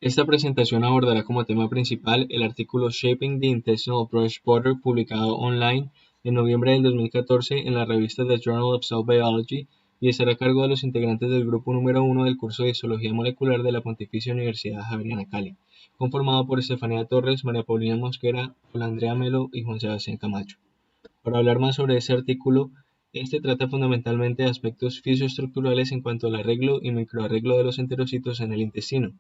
Esta presentación abordará como tema principal el artículo Shaping the Intestinal Brush Border publicado online en noviembre del 2014 en la revista The Journal of Cell Biology y estará a cargo de los integrantes del grupo número 1 del curso de Histología Molecular de la Pontificia Universidad Javeriana Cali, conformado por Estefanía Torres, María Paulina Mosquera, Juan Andrea Melo y Juan Sebastián Camacho. Para hablar más sobre este artículo, este trata fundamentalmente de aspectos fisioestructurales en cuanto al arreglo y microarreglo de los enterocitos en el intestino.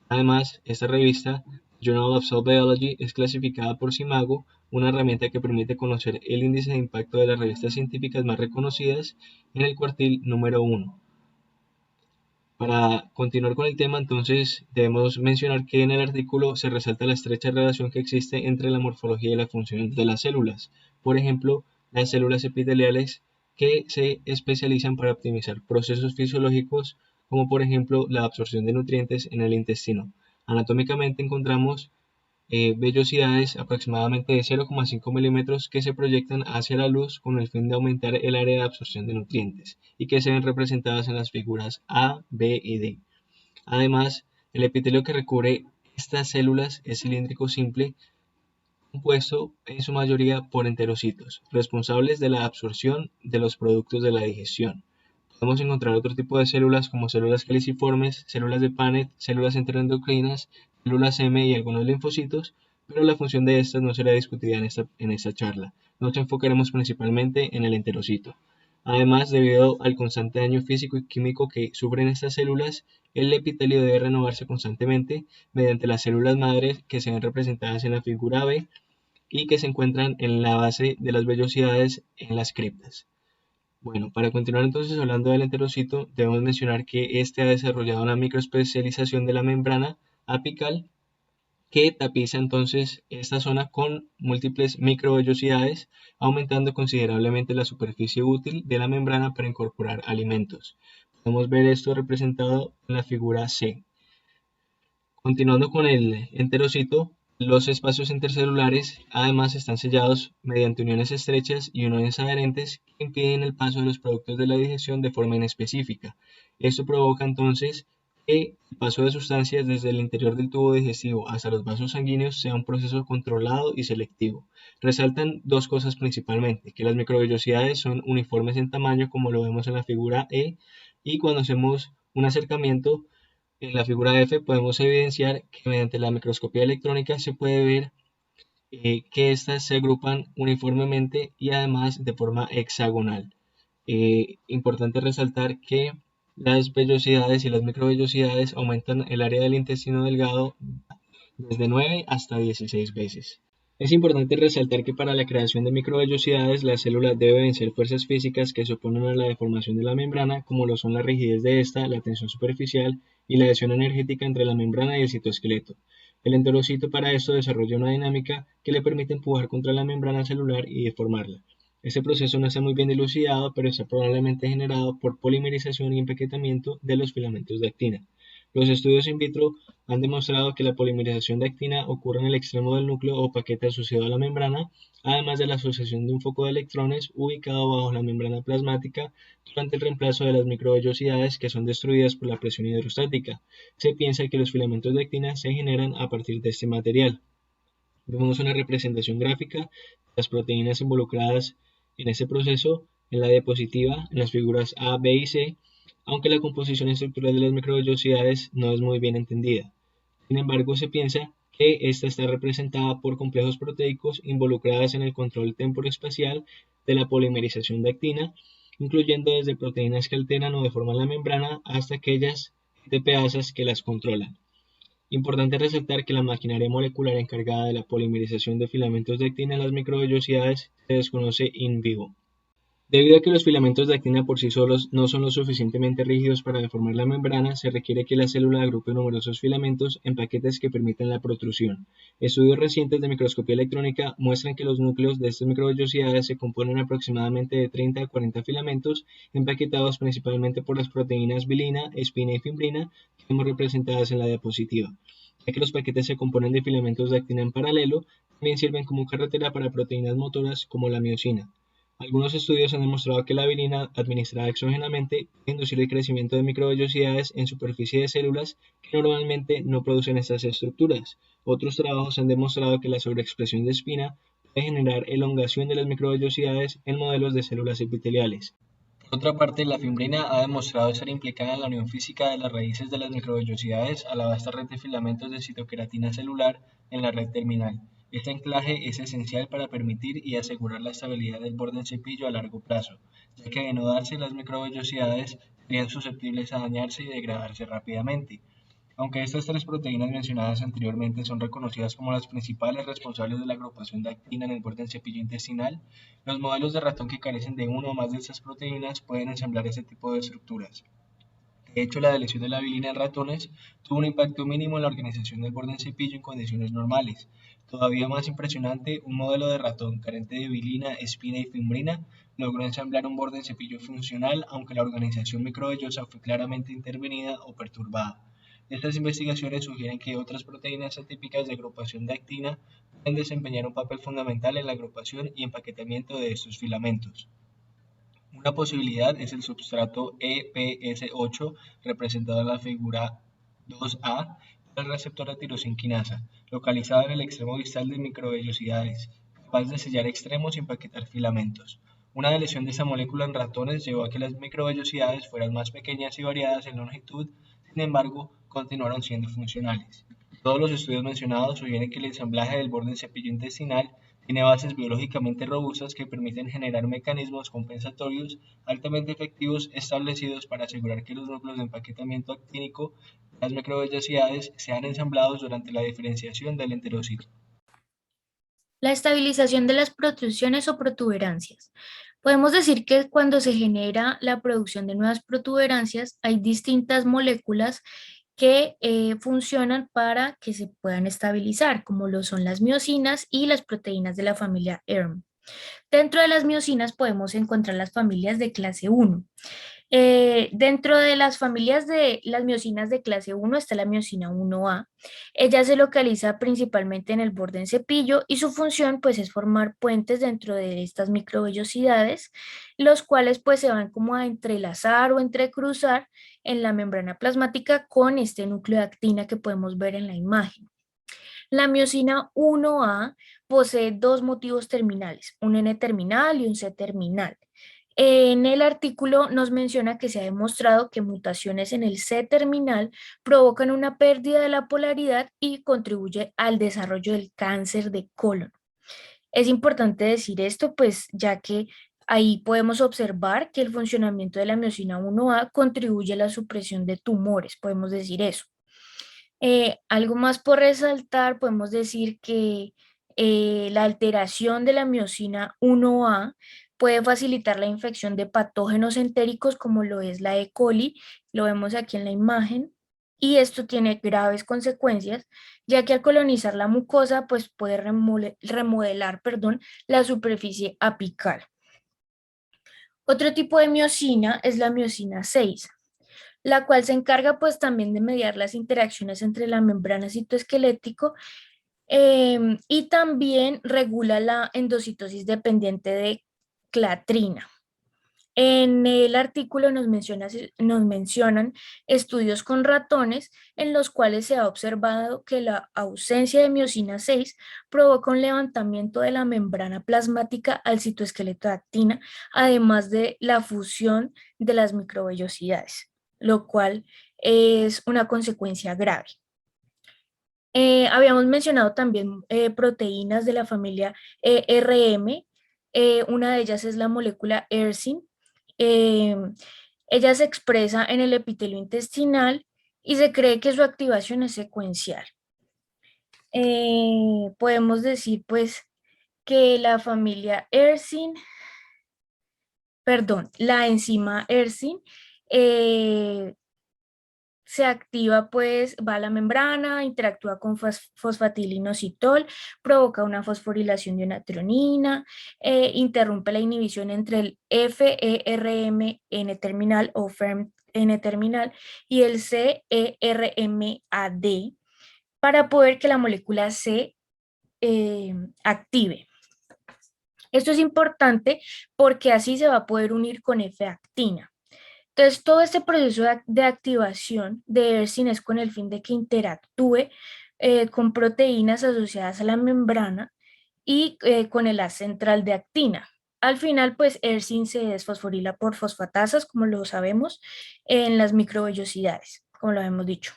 Además, esta revista, Journal of Cell Biology, es clasificada por Simago, una herramienta que permite conocer el índice de impacto de las revistas científicas más reconocidas en el cuartil número 1. Para continuar con el tema, entonces, debemos mencionar que en el artículo se resalta la estrecha relación que existe entre la morfología y la función de las células. Por ejemplo, las células epiteliales que se especializan para optimizar procesos fisiológicos, como por ejemplo la absorción de nutrientes en el intestino. Anatómicamente encontramos vellosidades aproximadamente de 0,5 milímetros que se proyectan hacia la luz con el fin de aumentar el área de absorción de nutrientes y que se ven representadas en las figuras A, B y D. Además, el epitelio que recubre estas células es cilíndrico simple, compuesto en su mayoría por enterocitos, responsables de la absorción de los productos de la digestión. Podemos encontrar otro tipo de células como células caliciformes, células de Paneth, células enteroendocrinas, células M y algunos linfocitos, pero la función de estas no será discutida en esta charla. Nos enfocaremos principalmente en el enterocito. Además, debido al constante daño físico y químico que sufren estas células, el epitelio debe renovarse constantemente mediante las células madres que se ven representadas en la figura B y que se encuentran en la base de las vellosidades en las criptas. Bueno, para continuar entonces hablando del enterocito, debemos mencionar que este ha desarrollado una microespecialización de la membrana apical que tapiza entonces esta zona con múltiples microvellosidades, aumentando considerablemente la superficie útil de la membrana para incorporar alimentos. Podemos ver esto representado en la figura C. Continuando con el enterocito, los espacios intercelulares además están sellados mediante uniones estrechas y uniones adherentes que impiden el paso de los productos de la digestión de forma inespecífica. Esto provoca entonces que el paso de sustancias desde el interior del tubo digestivo hasta los vasos sanguíneos sea un proceso controlado y selectivo. Resaltan dos cosas principalmente, que las microvellosidades son uniformes en tamaño como lo vemos en la figura E y cuando hacemos un acercamiento en la figura F podemos evidenciar que mediante la microscopía electrónica se puede ver que éstas se agrupan uniformemente y además de forma hexagonal. Importante resaltar que las vellosidades y las microvellosidades aumentan el área del intestino delgado desde 9 hasta 16 veces. Es importante resaltar que para la creación de microvellosidades las células deben vencer fuerzas físicas que se oponen a la deformación de la membrana, como lo son la rigidez de esta, la tensión superficial y la adhesión energética entre la membrana y el citoesqueleto. El enterocito para esto desarrolla una dinámica que le permite empujar contra la membrana celular y deformarla. Este proceso no está muy bien dilucidado, pero está probablemente generado por polimerización y empaquetamiento de los filamentos de actina. Los estudios in vitro han demostrado que la polimerización de actina ocurre en el extremo del núcleo o paquete asociado a la membrana, además de la asociación de un foco de electrones ubicado bajo la membrana plasmática durante el reemplazo de las microvellosidades que son destruidas por la presión hidrostática. Se piensa que los filamentos de actina se generan a partir de este material. Vemos una representación gráfica de las proteínas involucradas en este proceso en la diapositiva en las figuras A, B y C, aunque la composición estructural de las microvellosidades no es muy bien entendida. Sin embargo, se piensa que esta está representada por complejos proteicos involucradas en el control temporoespacial de la polimerización de actina, incluyendo desde proteínas que alteran o deforman la membrana hasta aquellas TPasas que las controlan. Importante resaltar que la maquinaria molecular encargada de la polimerización de filamentos de actina en las microvellosidades se desconoce in vivo. Debido a que los filamentos de actina por sí solos no son lo suficientemente rígidos para deformar la membrana, se requiere que la célula agrupe numerosos filamentos en paquetes que permitan la protrusión. Estudios recientes de microscopía electrónica muestran que los núcleos de estas microvellosidades se componen aproximadamente de 30 a 40 filamentos, empaquetados principalmente por las proteínas bilina, espina y fimbrina, que vemos representadas en la diapositiva. Ya que los paquetes se componen de filamentos de actina en paralelo, también sirven como carretera para proteínas motoras como la miosina. Algunos estudios han demostrado que la bilina administrada exógenamente puede inducir el crecimiento de microvellosidades en superficie de células que normalmente no producen estas estructuras. Otros trabajos han demostrado que la sobreexpresión de espina puede generar elongación de las microvellosidades en modelos de células epiteliales. Por otra parte, la fimbrina ha demostrado ser implicada en la unión física de las raíces de las microvellosidades a la vasta red de filamentos de citoqueratina celular en la red terminal. Este anclaje es esencial para permitir y asegurar la estabilidad del borde en cepillo a largo plazo, ya que de no darse las microvellosidades serían susceptibles a dañarse y degradarse rápidamente. Aunque estas tres proteínas mencionadas anteriormente son reconocidas como las principales responsables de la agrupación de actina en el borde del cepillo intestinal, los modelos de ratón que carecen de una o más de estas proteínas pueden ensamblar ese tipo de estructuras. De hecho, la deleción de la bilina en ratones tuvo un impacto mínimo en la organización del borde del cepillo en condiciones normales. Todavía más impresionante, un modelo de ratón carente de bilina, espina y fimbrina logró ensamblar un borde del cepillo funcional, aunque la organización microvellosa fue claramente intervenida o perturbada. Estas investigaciones sugieren que otras proteínas atípicas de agrupación de actina pueden desempeñar un papel fundamental en la agrupación y empaquetamiento de estos filamentos. Una posibilidad es el substrato EPS8 representado en la figura 2A para el receptor de tirosinquinasa, localizado en el extremo distal de microvellosidades, capaz de sellar extremos y empaquetar filamentos. Una deleción de esta molécula en ratones llevó a que las microvellosidades fueran más pequeñas y variadas en longitud, sin embargo, continuaron siendo funcionales. Todos los estudios mencionados sugieren que el ensamblaje del borde del cepillo intestinal tiene bases biológicamente robustas que permiten generar mecanismos compensatorios altamente efectivos establecidos para asegurar que los núcleos de empaquetamiento actínico de las microvellosidades sean ensamblados durante la diferenciación del enterocito. La estabilización de las protrusiones o protuberancias. Podemos decir que cuando se genera la producción de nuevas protuberancias, hay distintas moléculas que funcionan para que se puedan estabilizar, como lo son las miosinas y las proteínas de la familia ERM. Dentro de las miosinas podemos encontrar las familias de clase 1. Dentro de las familias de las miosinas de clase 1 está la miosina 1A. Ella se localiza principalmente en el borde en cepillo y su función pues es formar puentes dentro de estas microvellosidades, los cuales pues se van como a entrelazar o entrecruzar en la membrana plasmática con este núcleo de actina que podemos ver en la imagen. La miosina 1A posee dos motivos terminales, un N terminal y un C terminal. En el artículo nos menciona que se ha demostrado que mutaciones en el C terminal provocan una pérdida de la polaridad y contribuye al desarrollo del cáncer de colon. Es importante decir esto, pues ya que ahí podemos observar que el funcionamiento de la miosina 1A contribuye a la supresión de tumores, podemos decir eso. Algo más por resaltar, podemos decir que la alteración de la miosina 1A puede facilitar la infección de patógenos entéricos como lo es la E. coli, lo vemos aquí en la imagen, y esto tiene graves consecuencias, ya que al colonizar la mucosa, pues puede remodelar, perdón, la superficie apical. Otro tipo de miosina es la miosina 6, la cual se encarga pues también de mediar las interacciones entre la membrana citoesquelético y también regula la endocitosis dependiente de clatrina. En el artículo nos mencionan estudios con ratones en los cuales se ha observado que la ausencia de miosina 6 provoca un levantamiento de la membrana plasmática al citoesqueleto de actina, además de la fusión de las microvellosidades, lo cual es una consecuencia grave. Habíamos mencionado también proteínas de la familia RM. Una de ellas es la molécula ERSIN. eh, Ella se expresa en el epitelio intestinal y se cree que su activación es secuencial. Podemos decir pues que la familia ERSIN, perdón, la enzima ERSIN se activa, pues va a la membrana, interactúa con fosfatilinositol, provoca una fosforilación de una tronina, interrumpe la inhibición entre el FERM N terminal o FERM N terminal y el CERMAD para poder que la molécula se active. Esto es importante porque así se va a poder unir con F-actina. Entonces, todo este proceso de activación de Ersin es con el fin de que interactúe con proteínas asociadas a la membrana y con el haz central de actina. Al final, pues, Ersin se desfosforila por fosfatasas, como lo sabemos, en las microvellosidades, como lo hemos dicho.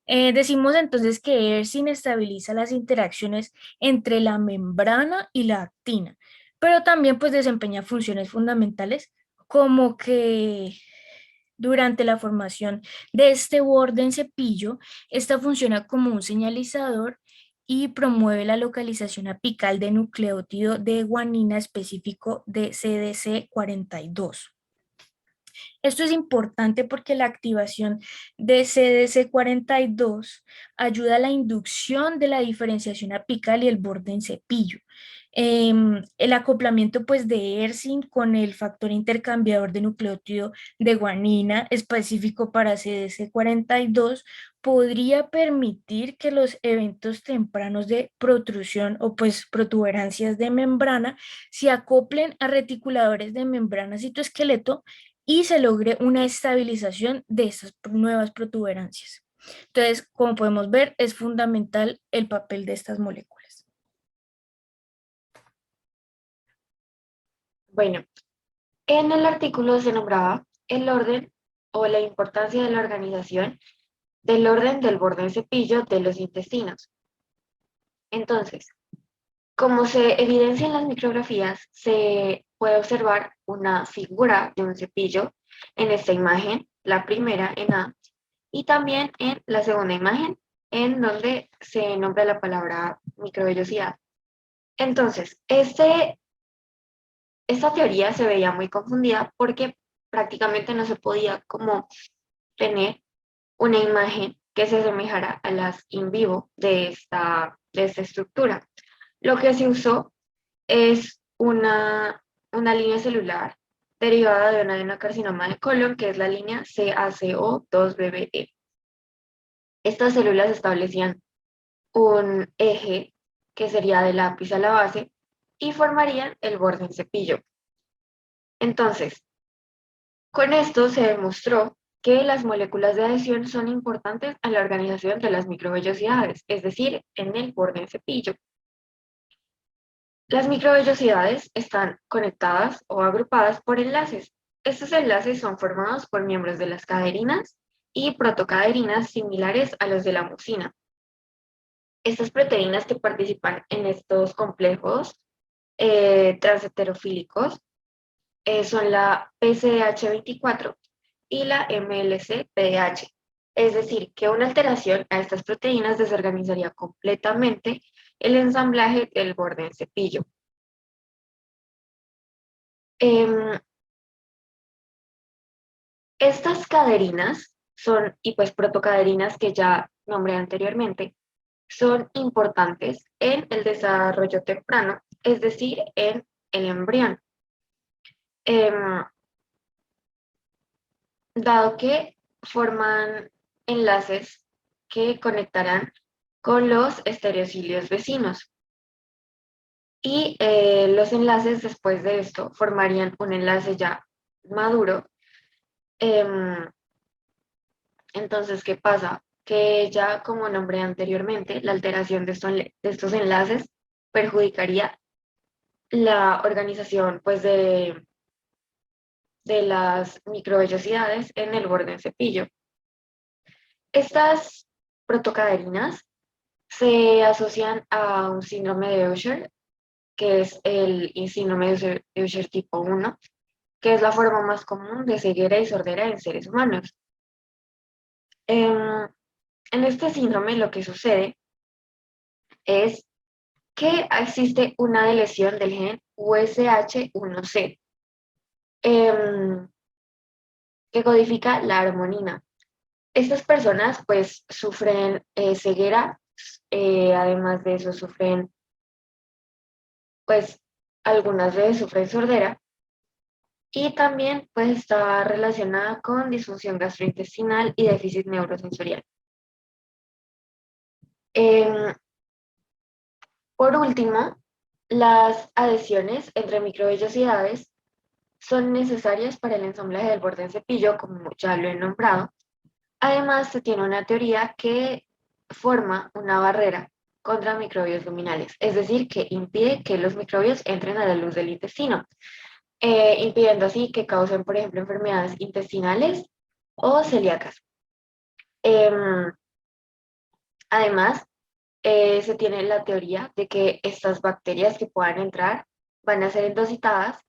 Decimos entonces que Ersin estabiliza las interacciones entre la membrana y la actina, pero también pues desempeña funciones fundamentales como que durante la formación de este borde en cepillo, esta funciona como un señalizador y promueve la localización apical de nucleótido de guanina específico de CDC42. Esto es importante porque la activación de CDC42 ayuda a la inducción de la diferenciación apical y el borde en cepillo. El acoplamiento pues de Ersin con el factor intercambiador de nucleótido de guanina específico para CDC42 podría permitir que los eventos tempranos de protrusión o pues protuberancias de membrana se acoplen a reticuladores de membrana citoesqueleto y se logre una estabilización de estas nuevas protuberancias. Entonces, como podemos ver, es fundamental el papel de estas moléculas. Bueno, en el artículo se nombraba el orden o la importancia de la organización del orden del borde en cepillo de los intestinos. Entonces, como se evidencia en las micrografías, se puede observar una figura de un cepillo en esta imagen, la primera en A, y también en la segunda imagen, en donde se nombra la palabra microvellosidad. Entonces, esta teoría se veía muy confundida porque prácticamente no se podía como tener una imagen que se asemejara a las in vivo de esta estructura. Lo que se usó es una línea celular derivada de un adenocarcinoma de colon, que es la línea CACO2BBE. Estas células establecían un eje que sería del lápiz a la base y formarían el borde en cepillo. Entonces, con esto se demostró que las moléculas de adhesión son importantes en la organización de las microvellosidades, es decir, en el borde en cepillo. Las microvellosidades están conectadas o agrupadas por enlaces. Estos enlaces son formados por miembros de las caderinas y protocaderinas similares a los de la mucina. Estas proteínas que participan en estos complejos transheterofílicos son la PCDH24 y la MLC-PDH. Es decir, que una alteración a estas proteínas desorganizaría completamente el ensamblaje del borde en cepillo. Estas caderinas son, y pues protocaderinas que ya nombré anteriormente, son importantes en el desarrollo temprano, es decir, en el embrión. Dado que forman enlaces que conectarán con los estereocilios vecinos. Y los enlaces después de esto formarían un enlace ya maduro. Entonces, ¿qué pasa? Que ya como nombré anteriormente, la alteración de estos enlaces perjudicaría la organización pues, de las microvellosidades en el borde del cepillo. Estas protocaderinas se asocian a un síndrome de Usher, que es el síndrome de Usher tipo 1, que es la forma más común de ceguera y sordera en seres humanos. En este síndrome lo que sucede es que existe una lesión del gen USH1C, que codifica la armonina. Estas personas pues sufren ceguera, además de eso sufren, pues algunas veces sufren sordera y también pues está relacionada con disfunción gastrointestinal y déficit neurosensorial. Por último, Las adhesiones entre microvellosidades son necesarias para el ensamblaje del borde en cepillo, como ya lo he nombrado. Además, se tiene una teoría que forma una barrera contra microbios luminales, es decir, que impide que los microbios entren a la luz del intestino, impidiendo así que causen, por ejemplo, enfermedades intestinales o celíacas. Em, Además, se tiene la teoría de que estas bacterias que puedan entrar van a ser endocitadas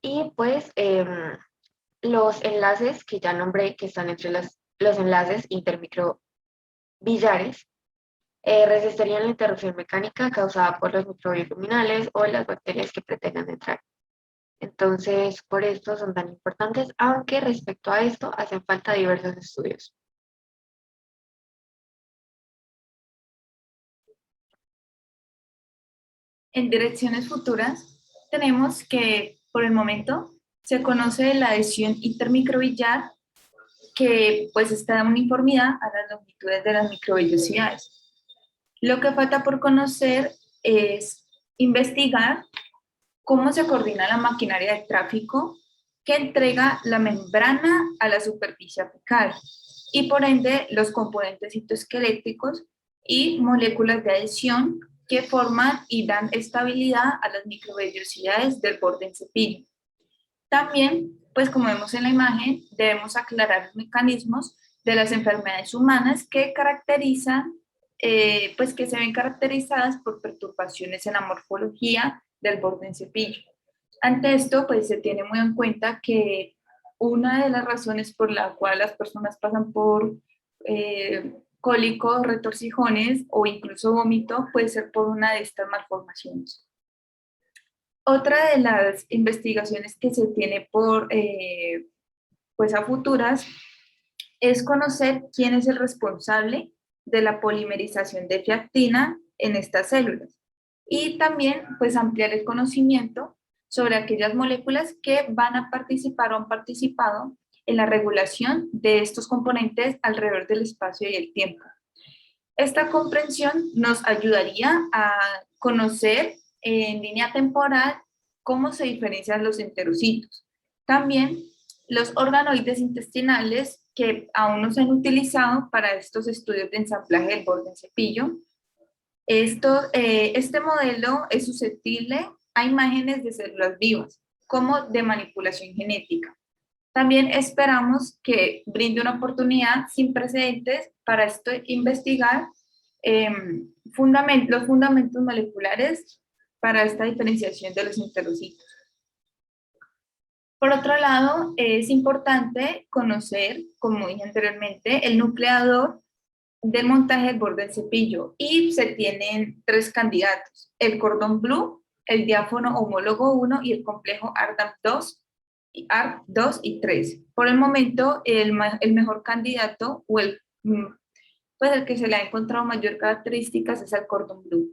y pues los enlaces que ya nombré, que están entre los enlaces intermicrobillares, resistirían la interrupción mecánica causada por los microbios luminales o las bacterias que pretendan entrar. Entonces, por esto son tan importantes, aunque respecto a esto hacen falta diversos estudios. En direcciones futuras, tenemos que, por el momento, se conoce la adhesión intermicrobillar, que pues está en uniformidad a las longitudes de las microvellosidades. Lo que falta por conocer es investigar cómo se coordina la maquinaria de tráfico que entrega la membrana a la superficie apical y por ende los componentes citoesqueléticos y moléculas de adhesión que forman y dan estabilidad a las microvellosidades del borde en cepillo. También, pues como vemos en la imagen, debemos aclarar los mecanismos de las enfermedades humanas que caracterizan, pues que se ven caracterizadas por perturbaciones en la morfología del borde en cepillo. Ante esto, pues se tiene muy en cuenta que una de las razones por la cual las personas pasan por cólicos, retorcijones o incluso vómito puede ser por una de estas malformaciones. Otra de las investigaciones que se tiene pues a futuras es conocer quién es el responsable de la polimerización de fiactina en estas células y también pues ampliar el conocimiento sobre aquellas moléculas que van a participar o han participado en la regulación de estos componentes alrededor del espacio y el tiempo. Esta comprensión nos ayudaría a conocer en línea temporal cómo se diferencian los enterocitos. También los organoides intestinales que aún no se han utilizado para estos estudios de ensamblaje del borde en cepillo. Este modelo es susceptible a imágenes de células vivas, como de manipulación genética. También esperamos que brinde una oportunidad sin precedentes para esto investigar los fundamentos moleculares para esta diferenciación de los enterocitos. Por otro lado, es importante conocer, como dije anteriormente, el nucleador del montaje del borde del cepillo y se tienen 3 candidatos, el cordón blue, el diáfono homólogo 1 y el complejo ARDAP2, ARC2 y 3. Por el momento, el mejor candidato o el que se le ha encontrado mayor características es el cordón blue.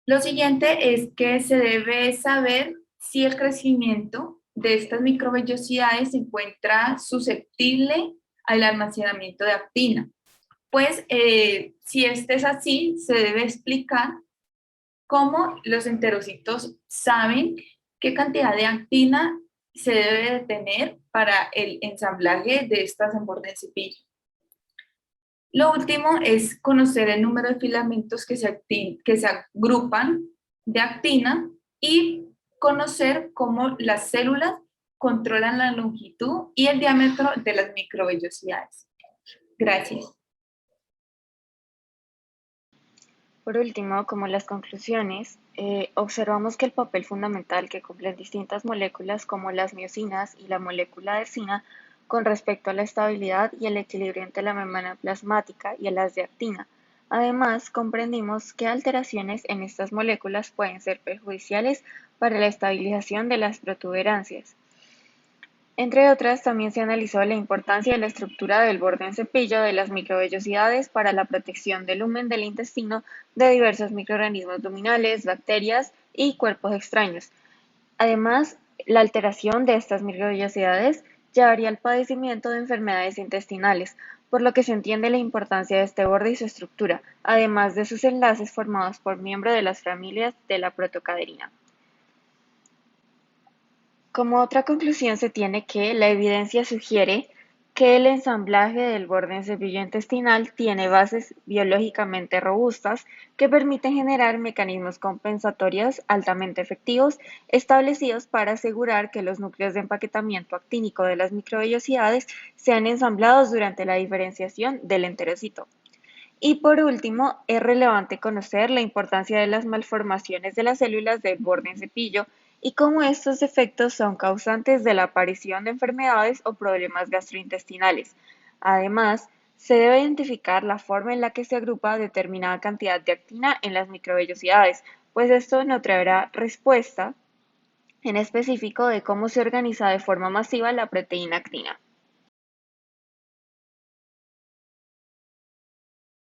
Lo siguiente es que se debe saber si el crecimiento de estas microvellosidades se encuentra susceptible al almacenamiento de actina. Pues si este es así, se debe explicar cómo los enterocitos saben qué cantidad de actina se debe de tener para el ensamblaje de estas en borde de cepillo. Lo último es conocer el número de filamentos que se agrupan de actina y conocer cómo las células controlan la longitud y el diámetro de las microvellosidades. Gracias. Por último, como las conclusiones, observamos que el papel fundamental que cumplen distintas moléculas como las miosinas y la molécula adenosina con respecto a la estabilidad y el equilibrio entre la membrana plasmática y el haz de actina. Además, comprendimos que alteraciones en estas moléculas pueden ser perjudiciales para la estabilización de las protuberancias. Entre otras, también se analizó la importancia de la estructura del borde en cepillo de las microvellosidades para la protección del lumen del intestino de diversos microorganismos luminales, bacterias y cuerpos extraños. Además, la alteración de estas microvellosidades llevaría al padecimiento de enfermedades intestinales, por lo que se entiende la importancia de este borde y su estructura, además de sus enlaces formados por miembros de las familias de la protocaderina. Como otra conclusión se tiene que la evidencia sugiere que el ensamblaje del borde en cepillo intestinal tiene bases biológicamente robustas que permiten generar mecanismos compensatorios altamente efectivos establecidos para asegurar que los núcleos de empaquetamiento actínico de las microvellosidades sean ensamblados durante la diferenciación del enterocito. Y por último, es relevante conocer la importancia de las malformaciones de las células del borde en cepillo y cómo estos efectos son causantes de la aparición de enfermedades o problemas gastrointestinales. Además, se debe identificar la forma en la que se agrupa determinada cantidad de actina en las microvellosidades, pues esto nos traerá respuesta en específico de cómo se organiza de forma masiva la proteína actina.